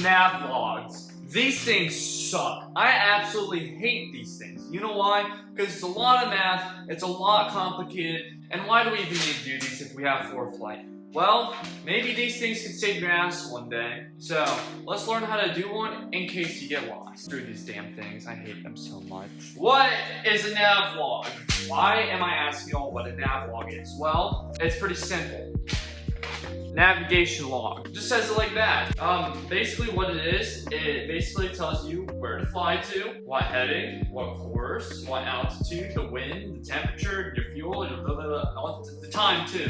Navlogs. These things suck. I absolutely hate these things. You know why? Because it's a lot of math, it's a lot complicated, and why do we even need to do these if we have ForeFlight? Well, maybe these things can save your ass one day. So, let's learn how to do one in case you get lost. Screw these damn things, I hate them so much. What is a navlog? Why am I asking y'all what a navlog is? Well, it's pretty simple. Navigation log. Just says it like that. Basically what it is, it basically tells you where to fly to, what heading, what course, what altitude, the wind, the temperature, your fuel, your the time too.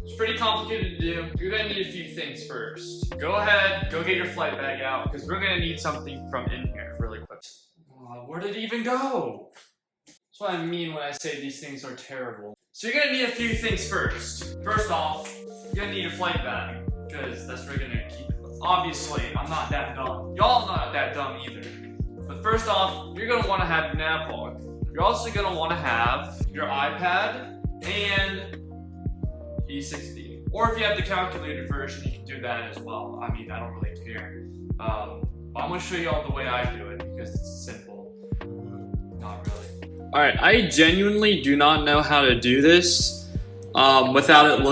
It's pretty complicated to do. You're gonna need a few things first. Go ahead, go get your flight bag out, because we're gonna need something from in here really quick. Where did it even go? That's what I mean when I say these things are terrible. So you're gonna need a few things first. First off, you're gonna need a flight bag, because that's where you're gonna keep it. Obviously, I'm not that dumb. Y'all not that dumb either. But first off, you're gonna wanna have your navlog. You're also gonna wanna have your iPad and E60. Or if you have the calculated version, you can do that as well. I mean, I don't really care. But I'm gonna show you all the way I do it, because it's simple. Not really. Alright, I genuinely do not know how to do this. Without it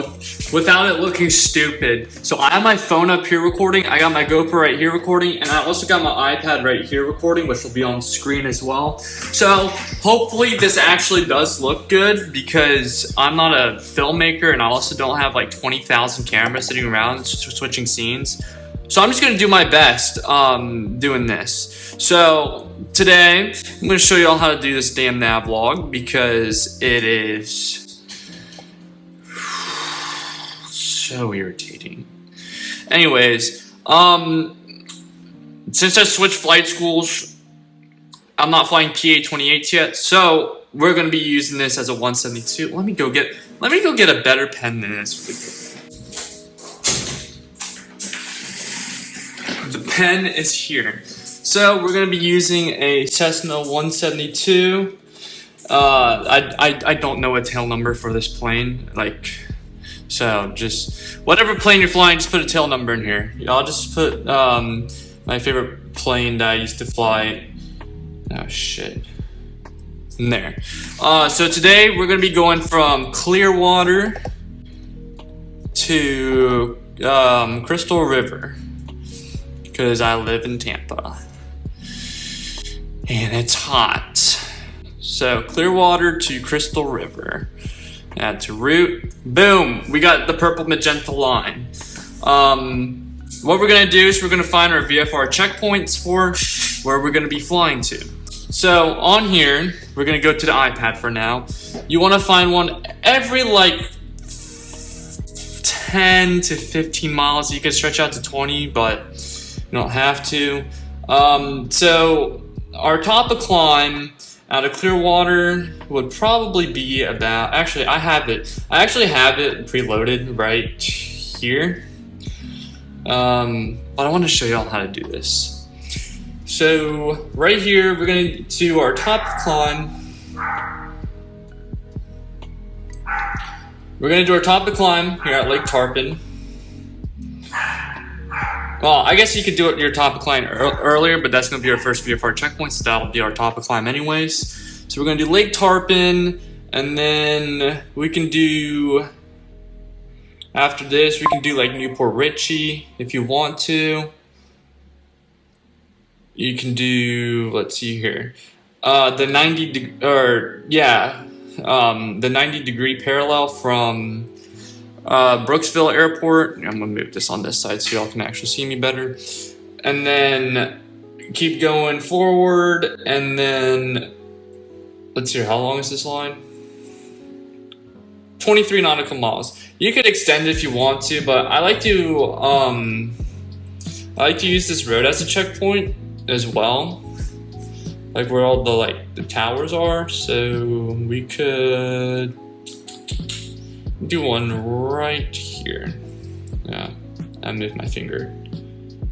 looking stupid. So I have my phone up here recording, I got my GoPro right here recording, and I also got my iPad right here recording, which will be on screen as well. So hopefully this actually does look good, because I'm not a filmmaker and I also don't have like 20,000 cameras sitting around switching scenes. So I'm just gonna do my best doing this. So today I'm gonna show you all how to do this damn navlog, because it is so irritating. Anyways, since I switched flight schools, I'm not flying PA-28s yet, so we're gonna be using this as a 172. Let me go get a better pen than this. The pen is here. So we're gonna be using a Cessna 172. I don't know a tail number for this plane, so just whatever plane you're flying, just put a tail number in here. I'll just put my favorite plane that I used to fly. Oh shit. In there. So today we're gonna be going from Clearwater to Crystal River, because I live in Tampa and it's hot. So Clearwater to Crystal River. Add to route. Boom! We got the purple magenta line. What we're gonna do is we're gonna find our VFR checkpoints for where we're gonna be flying to. So on here, we're gonna go to the iPad for now. You wanna find one every like 10 to 15 miles. You can stretch out to 20, but you don't have to. So our top of climb out of Clearwater would probably be about, actually I actually have it preloaded right here. But I want to show y'all how to do this. So right here, we're gonna do our top climb. We're gonna do our top of climb here at Lake Tarpon. Well, I guess you could do it your top of climb earlier, but that's gonna be our first VFR checkpoint, so that'll be our top of climb anyways. So we're gonna do Lake Tarpon, and then we can do, after this, we can do like Newport Richie if you want to. You can do, let's see here, the 90-degree parallel from Brooksville Airport. I'm gonna move this on this side so y'all can actually see me better. And then keep going forward, and then let's see, how long is this line? 23 nautical miles. You could extend it if you want to, but I like to use this road as a checkpoint as well, like where all the towers are. So we could do one right here. Yeah, I moved my finger.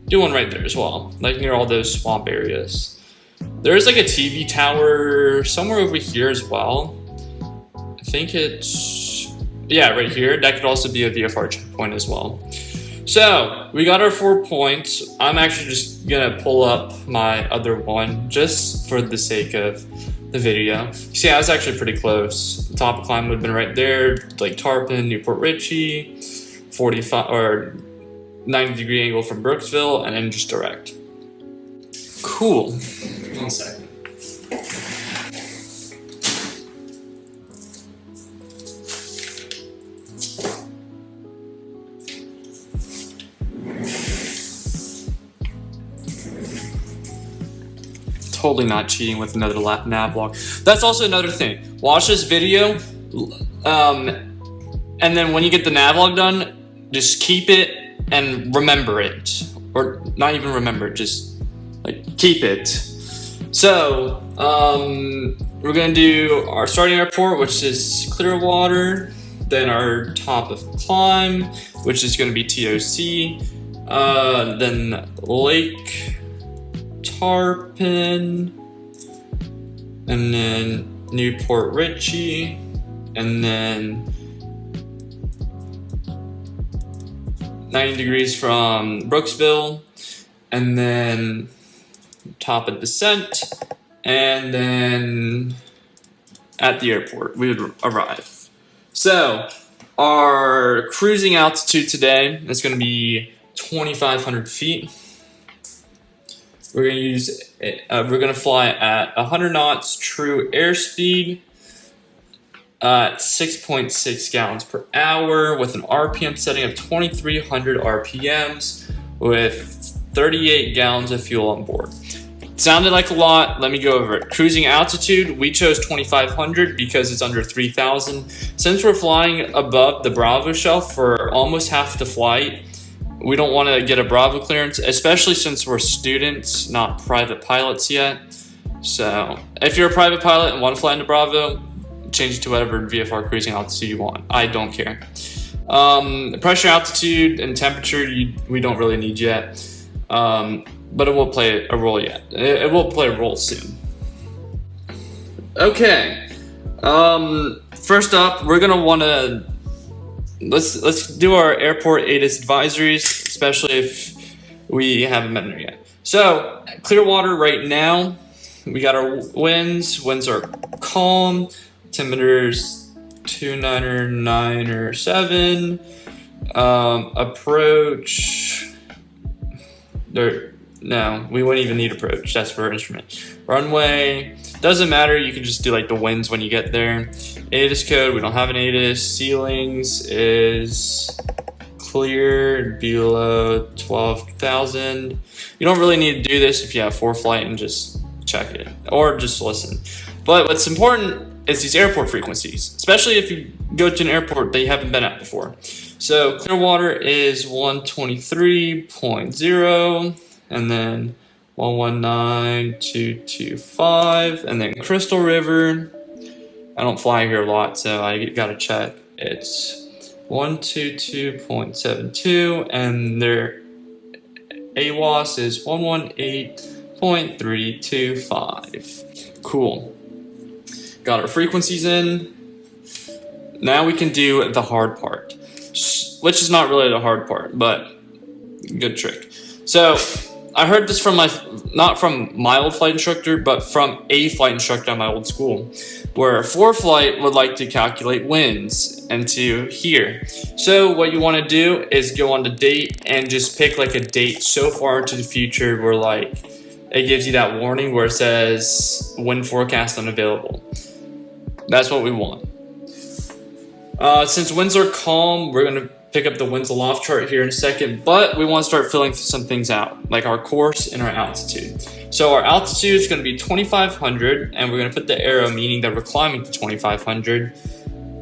Do one right there as well, like near all those swamp areas. There's like a TV tower somewhere over here as well. I think it's, yeah, right here. That could also be a VFR checkpoint as well. So we got our 4 points. I'm actually just gonna pull up my other one just for the sake of the video. See, I was actually pretty close. The top of climb would have been right there, like Tarpon, Newport Richey, 45 or 90-degree angle from Brooksville, and then just direct. Cool. 1 second. Totally not cheating with another navlog. That's also another thing. Watch this video, and then when you get the navlog done, just keep it and remember it, or not even remember it, just like keep it. So we're gonna do our starting airport, which is Clearwater, then our top of climb, which is gonna be TOC, then Lake Tarpon, and then Newport Richey, and then 90 degrees from Brooksville, and then top of descent, and then at the airport we would arrive. So our cruising altitude today is going to be 2,500 feet. We're gonna fly at 100 knots true airspeed at 6.6 gallons per hour with an RPM setting of 2,300 RPMs with 38 gallons of fuel on board. Sounded like a lot. Let me go over it. Cruising altitude, we chose 2,500 because it's under 3,000. Since we're flying above the Bravo shelf for almost half the flight, we don't want to get a Bravo clearance, especially since we're students, not private pilots yet. So if you're a private pilot and want to fly into Bravo, change it to whatever VFR cruising altitude you want. I don't care. Pressure, altitude, and temperature, we don't really need yet. But it will play a role yet. It will play a role soon. Okay. First up, we're gonna want to let's do our airport ATIS advisories, especially if we haven't been there yet. So Clearwater right now, we got our winds. Winds are calm. Altimeter's 297. Approach. No, we wouldn't even need approach. That's for instrument. Runway. Doesn't matter. You can just do like the winds when you get there. ATIS code. We don't have an ATIS. Ceilings is clear below 12,000. You don't really need to do this if you have ForeFlight and just check it or just listen. But what's important is these airport frequencies, especially if you go to an airport that you haven't been at before. So Clearwater is 123.0, and then 119.225, and then Crystal River. I don't fly here a lot, so I gotta check. It's 122.72, and their AWOS is 118.325. Cool. Got our frequencies in. Now we can do the hard part, which is not really the hard part, but good trick. So I heard this from not from my old flight instructor, but from a flight instructor at my old school, where ForeFlight would like to calculate winds into here. So what you want to do is go on to date and just pick like a date so far into the future where like it gives you that warning where it says wind forecast unavailable. That's what we want. Since winds are calm, we're going to pick up the winds aloft chart here in a second, but we want to start filling some things out, like our course and our altitude. So our altitude is going to be 2,500, and we're going to put the arrow meaning that we're climbing to 2,500.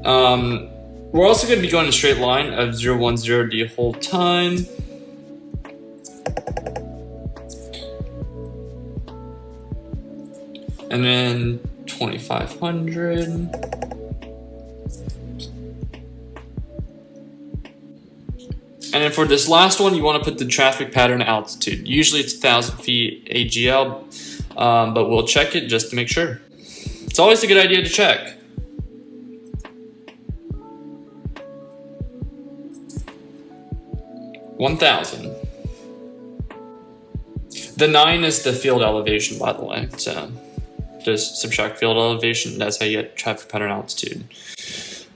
We're also going to be going in a straight line of 010 the whole time. And then 2,500. And then for this last one, you want to put the traffic pattern altitude. Usually it's 1,000 feet AGL, but we'll check it just to make sure. It's always a good idea to check. 1,000. The 9 is the field elevation, by the way. So just subtract field elevation. That's how you get traffic pattern altitude.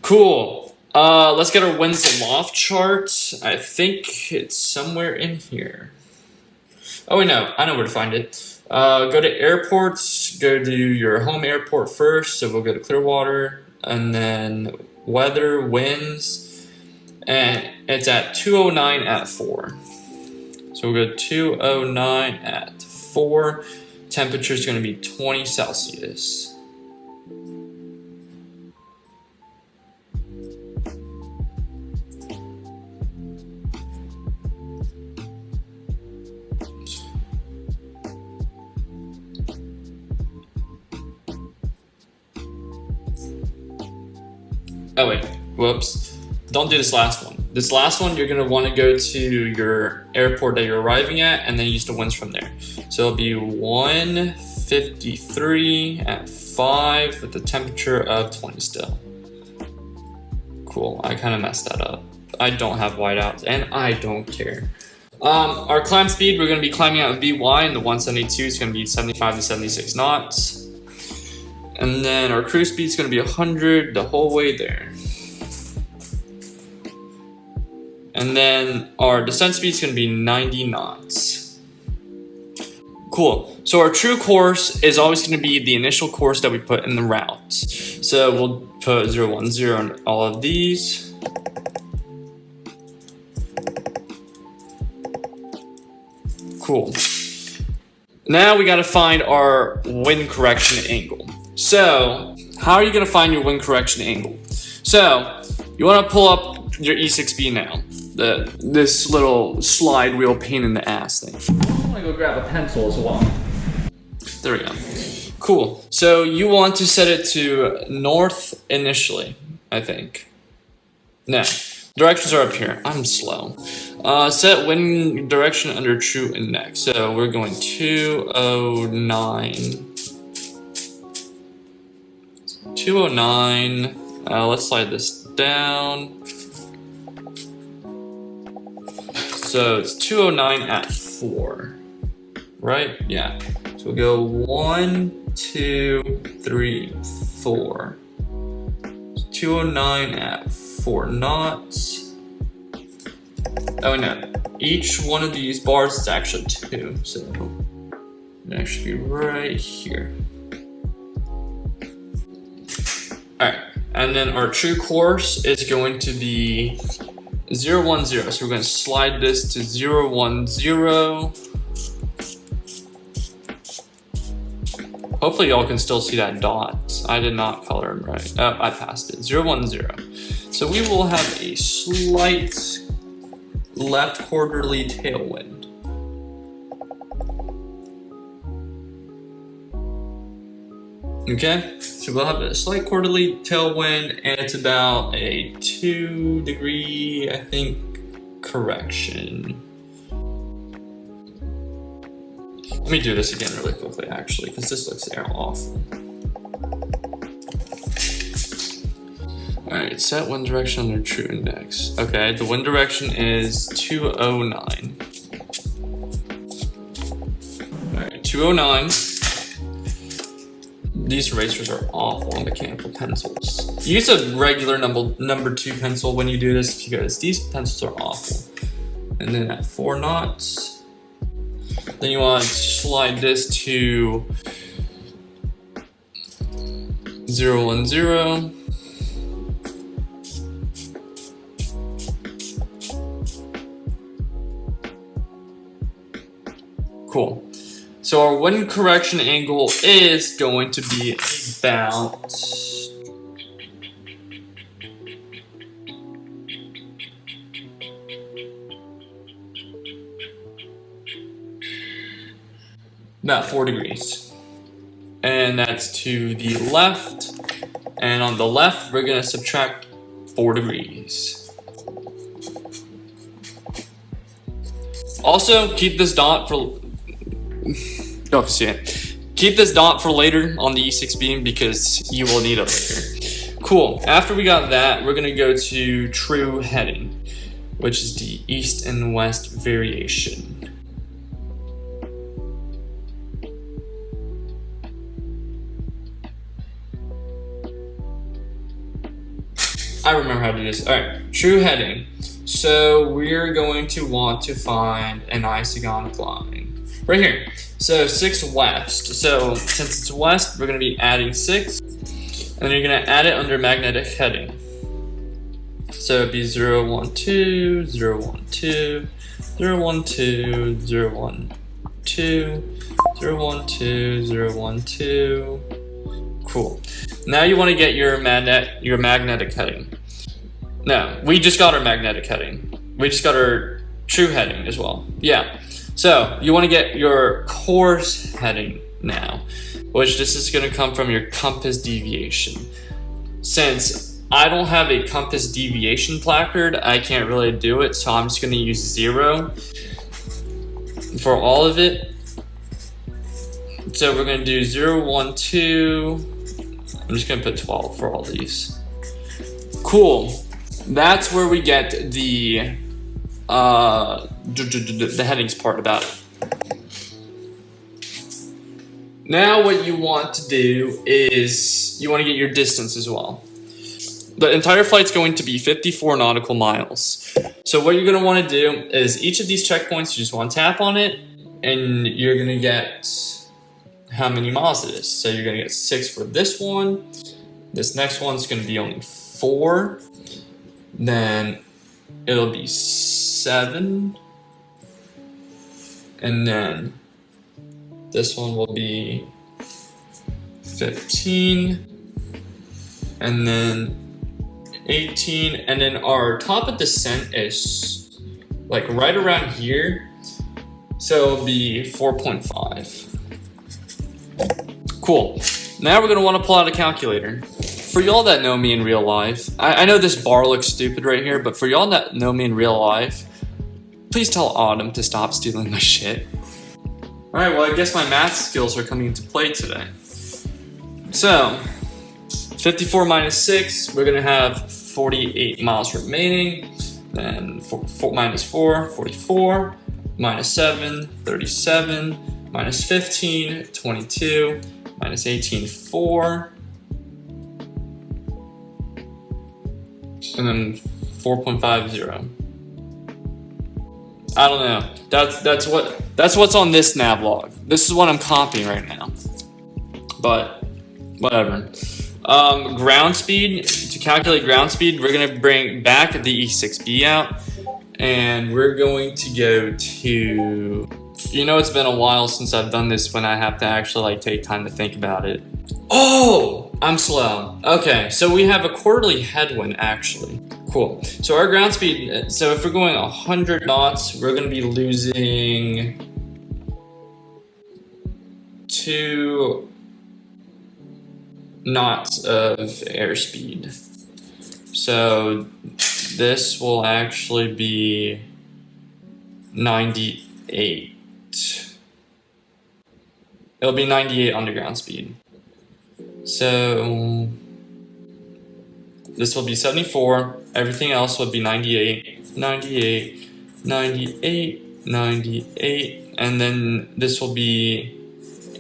Cool. Let's get our winds and loft chart. I think it's somewhere in here. Oh, wait, no. I know where to find it. Go to airports. Go to your home airport first. So we'll go to Clearwater. And then weather, winds. And it's at 209 at 4. So we'll go 209 at 4. Temperature is going to be 20 Celsius. Oh wait, whoops. Don't do this last one. This last one, you're gonna wanna go to your airport that you're arriving at and then use the winds from there. So it'll be 153 at 5 with a temperature of 20 still. Cool, I kinda messed that up. I don't have whiteouts and I don't care. Our climb speed, we're gonna be climbing out of VY and the 172 is gonna be 75 to 76 knots. And then our cruise speed is gonna be 100 the whole way there. And then our descent speed is going to be 90 knots. Cool. So our true course is always going to be the initial course that we put in the route. So we'll put 010 on all of these. Cool. Now we got to find our wind correction angle. So how are you going to find your wind correction angle? So you want to pull up your E6B now. This little slide wheel pain in the ass thing. I'm gonna go grab a pencil as well. There we go. Cool. So you want to set it to north initially, I think. No, directions are up here. I'm slow. Set wind direction under true index. So we're going 209. 209. Let's slide this down. So it's 209 at 4, right? Yeah. So we'll go 1, 2, 3, 4. 209 at 4 knots. Oh no, each one of these bars is actually 2, so it actually be right here. All right, and then our true course is going to be 010, so we're going to slide this to 010. Hopefully y'all can still see that dot. I did not color them right. Oh, I passed it. 010. So we will have a slight left quarterly tailwind. Okay, so we'll have a slight quarterly tailwind, and it's about a 2 degree, I think, correction. Let me do this again really quickly, actually, because this looks awful. All right, set wind direction under true index. Okay, the wind direction is 209. All right, 209. These erasers are awful on mechanical pencils. Use a regular number 2 pencil when you do this because these pencils are awful. And then at 4 knots, then you want to slide this to 010. Cool. So our wind correction angle is going to be about 4 degrees. And that's to the left. And on the left, we're going to subtract 4 degrees. Also, keep this dot for... Oh, see it. Keep this dot for later on the E6 beam because you will need it later. Cool. After we got that, we're going to go to true heading. which is the east and west variation. I remember how to do this. All right, true heading. So we're going to want to find an isogonic line right here. So 6 west. So since it's west, we're going to be adding 6, and then you're going to add it under magnetic heading. So it'd be 0, 1, 2, 0, 1, 2, 0, 1, 2, 0, 1, 2, 0, 1, 2, 0, 1, 2. Cool. Now you want to get your magnetic heading. No, we just got our magnetic heading. We just got our true heading as well. Yeah. So you want to get your course heading now, which this is going to come from your compass deviation. Since I don't have a compass deviation placard, I can't really do it, so I'm just going to use 0 for all of it. So we're going to do 0, 1, 2. I'm just going to put 12 for all these. Cool. That's where we get the headings part about it. Now what you want to do is you want to get your distance as well. The entire flight's going to be 54 nautical miles. So what you're going to want to do is each of these checkpoints, you just want to tap on it, and you're going to get how many miles it is. So you're going to get 6 for this one. This next one's going to be only 4. Then it'll be 7. And then this one will be 15. And then 18. And then our top of descent is like right around here. So it'll be 4.5. Cool. Now we're going to want to pull out a calculator. For y'all that know me in real life, I know this bar looks stupid right here, but for y'all that know me in real life, please tell Autumn to stop stealing my shit. Alright, well I guess my math skills are coming into play today. So, 54 minus 6, we're going to have 48 miles remaining. Then minus 4, 44. Minus 7, 37. Minus 15, 22. Minus 18, 4. And then 4.50. I don't know. That's what's on this navlog. This is what I'm copying right now. But whatever. Ground speed. To calculate ground speed, we're gonna bring back the E6B out, and we're going to go to. You know, it's been a while since I've done this when I have to actually like take time to think about it. Oh, I'm slow. Okay, so we have a quarterly headwind actually. Cool. So our ground speed, so if we're going 100 knots, we're going to be losing 2 knots of airspeed. So this will actually be 98. It'll be 98 underground speed. So this will be 74. Everything else will be 98, 98, 98, 98, and then this will be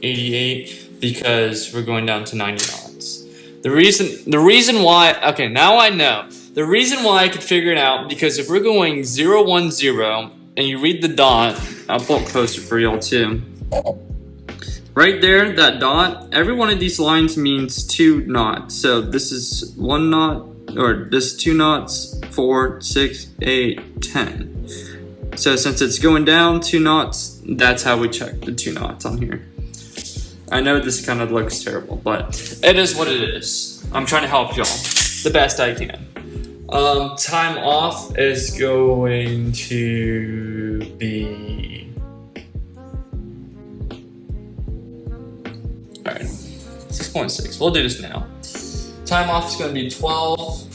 88 because we're going down to 90 knots. The reason why, okay, now I know. The reason why I could figure it out, because if we're going 0, 1, 0, and you read the dot, I'll pull it closer for y'all too. Right there, that dot, every one of these lines means 2 knots. So this is 1 knot, or this is 2 knots, 4, 6, 8, 10. So since it's going down 2 knots, that's how we check the 2 knots on here. I know this kind of looks terrible, but it is what it is. I'm trying to help y'all the best I can. Time off is going to be... Alright, 6.6. We'll do this now. Time off is going to be 12.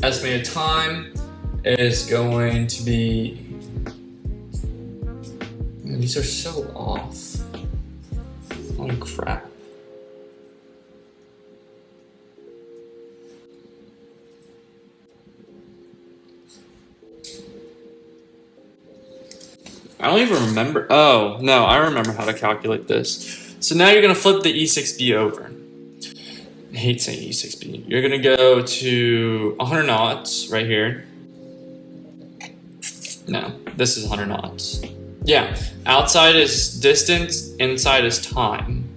Estimated time is going to be... Man, these are so off. Holy crap. I don't even remember. Oh, no, I remember how to calculate this. So now you're going to flip the E6B over. I hate saying E6B. You're going to go to 100 knots right here. No, this is 100 knots. Yeah, outside is distance, inside is time.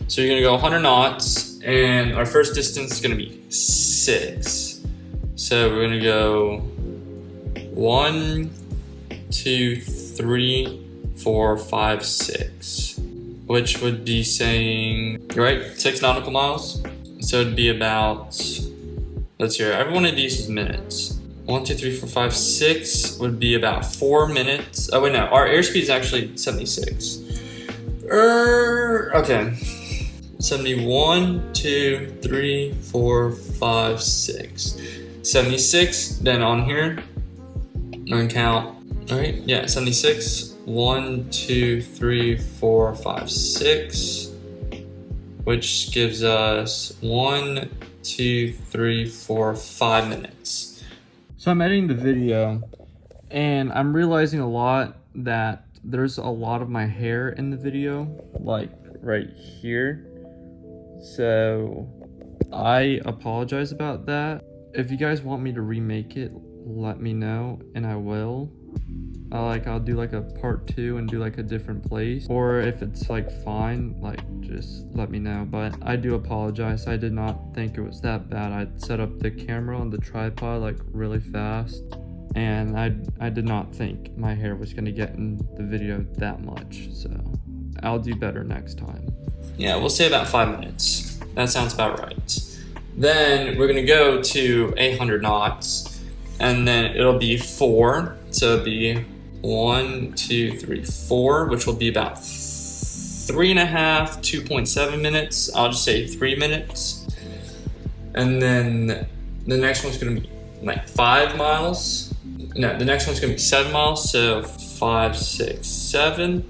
So you're going to go 100 knots, and our first distance is going to be 6. So we're going to go 1, 2, 3, 4, 5, 6, which would be saying, right, 6 nautical miles. So it'd be about, let's hear, every one of these is minutes. 1, 2, 3, 4, 5, 6 would be about 4 minutes. Oh wait, no, our airspeed is actually 76. Okay. 71, 2, 3, 4, 5, 6. 76, then on here, I'm gonna count. All right, yeah, 76. 1, 2, 3, 4, 5, 6, which gives us 1, 2, 3, 4, 5 minutes. So I'm editing the video, and I'm realizing a lot that there's a lot of my hair in the video, like right here. So I apologize about that. If you guys want me to remake it, let me know and I will. I'll do like a part 2 and do like a different place, or if it's like fine, like just let me know. But I do apologize. I did not think it was that bad. I set up the camera on the tripod like really fast, and I did not think my hair was gonna get in the video that much. So I'll do better next time. Yeah, we'll say about 5 minutes. That sounds about right. Then we're gonna go to 800 knots, and then it'll be 4. So it'll be 1, 2, 3, 4, which will be about 3.5, 2.7 minutes. I'll just say 3 minutes. And then the next one's gonna be like 5 miles. No, the next one's gonna be 7 miles. So 5, 6, 7.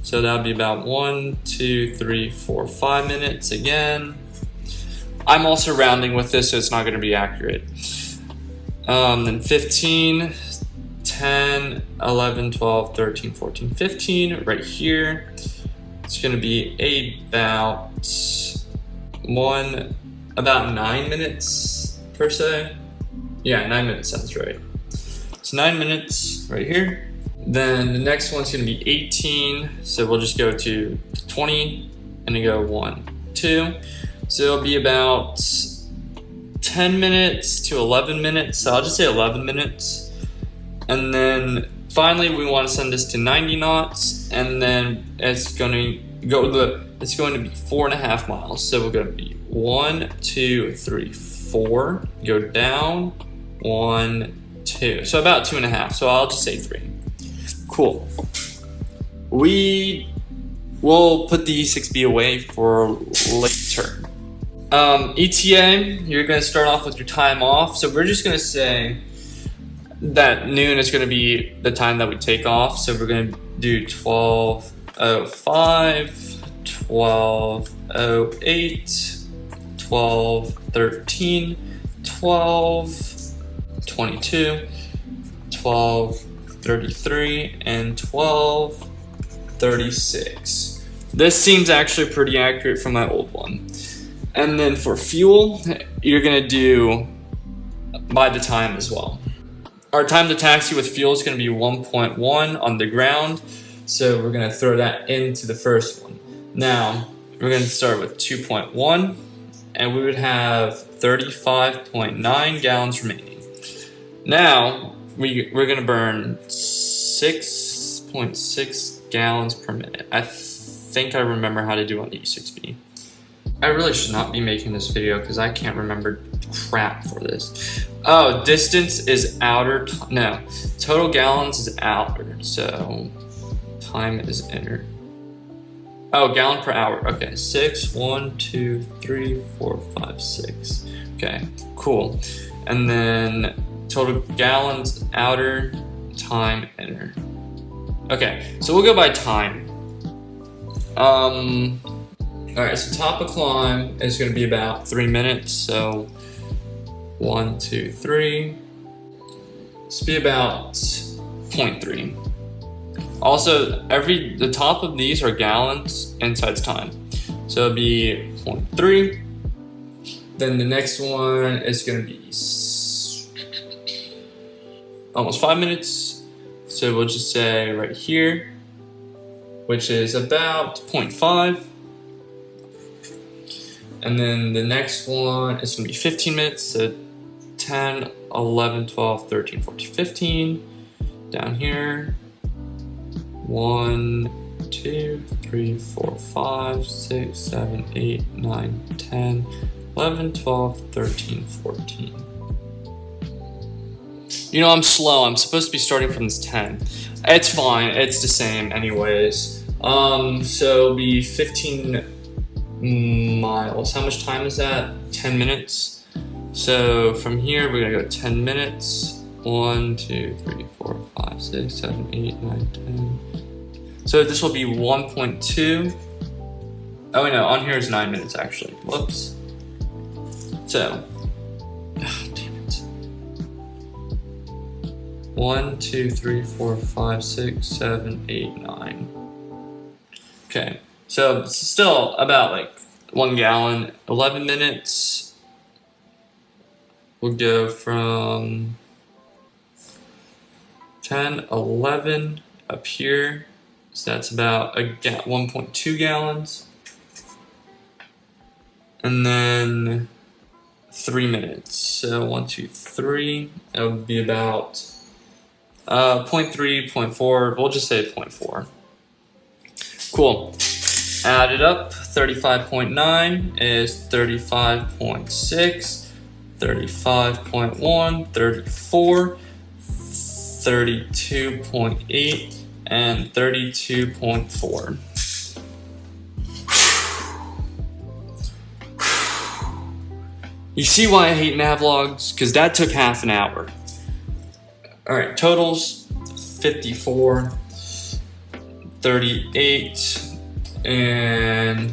So that'll be about 1, 2, 3, 4, 5 minutes again. I'm also rounding with this, so it's not gonna be accurate. Then 15, 10, 11, 12, 13, 14, 15, right here. It's gonna be about 9 minutes per se. Yeah, 9 minutes sounds right. So 9 minutes right here. Then the next one's gonna be 18. So we'll just go to 20 and then go 1, 2. So it'll be about 10 minutes to 11 minutes. So I'll just say 11 minutes. And then finally we want to send this to 90 knots, and then it's going to be 4.5 miles. So we're going to be 1, 2, 3, 4, go down, 1, 2. So about 2.5. So I'll just say 3. Cool. We will put the E6B away for later. ETA, you're going to start off with your time off. So we're just going to say that noon is going to be the time that we take off. So we're going to do 12:05, 12:08, 12:13, 12:22, 12:33, and 12:36. This seems actually pretty accurate from my old one. And then for fuel, you're going to do by the time as well. Our time to taxi with fuel is going to be 1.1 on the ground. So we're going to throw that into the first one. Now, we're going to start with 2.1, and we would have 35.9 gallons remaining. Now, we're going to burn 6.6 gallons per minute. I think I remember how to do on the E6B. I really should not be making this video because I can't remember crap for this. Oh, distance is outer. No, total gallons is outer. So time is inner. Oh, gallon per hour. Okay, 6, 1, 2, 3, 4, 5, 6. Okay, cool. And then total gallons outer, time inner. Okay, so we'll go by time. Alright, so top of climb is going to be about 3 minutes. So 1, 2, 3. This will be about 0.3. Also, the top of these are gallons, inside's time. So it'll be 0.3. Then the next one is gonna be almost 5 minutes. So we'll just say right here, which is about 0.5. And then the next one is gonna be 15 minutes. So 10, 11, 12, 13, 14, 15. Down here. 1, 2, 3, 4, 5, 6, 7, 8, 9, 10, 11, 12, 13, 14. You know, I'm slow. I'm supposed to be starting from this 10. It's fine. It's the same anyways. So it'll be 15 miles. How much time is that? 10 minutes. So from here, we're gonna go 10 minutes. 1, 2, 3, 4, 5, 6, 7, 8, 9, 10. So this will be 1.2. Oh wait, no, on here is 9 minutes actually. Whoops. So, damn it. 1, 2, 3, 4, 5, 6, 7, 8, 9. Okay, so it's still about like 1 gallon. 11 minutes. We'll go from 10, 11 up here. So that's about 1.2 gallons. And then 3 minutes. So 1, 2, 3. That would be about 0.3, 0.4. We'll just say 0.4. Cool. Add it up. 35.9 is 35.6, 35.1, 34, 32.8, and 32.4. You see why I hate Navlogs? Because that took half an hour. Alright, totals 54, 38, and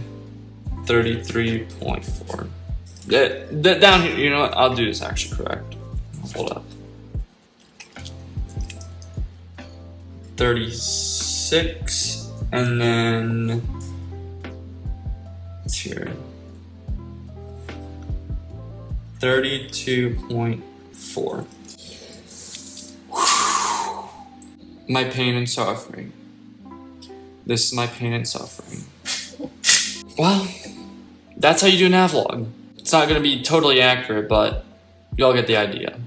33.4. Down here, you know what? I'll do this actually correct. Hold up. 36, and then it's here. 32.4. My pain and suffering. This is my pain and suffering. Well, that's how you do a navlog. It's not gonna be totally accurate, but y'all get the idea.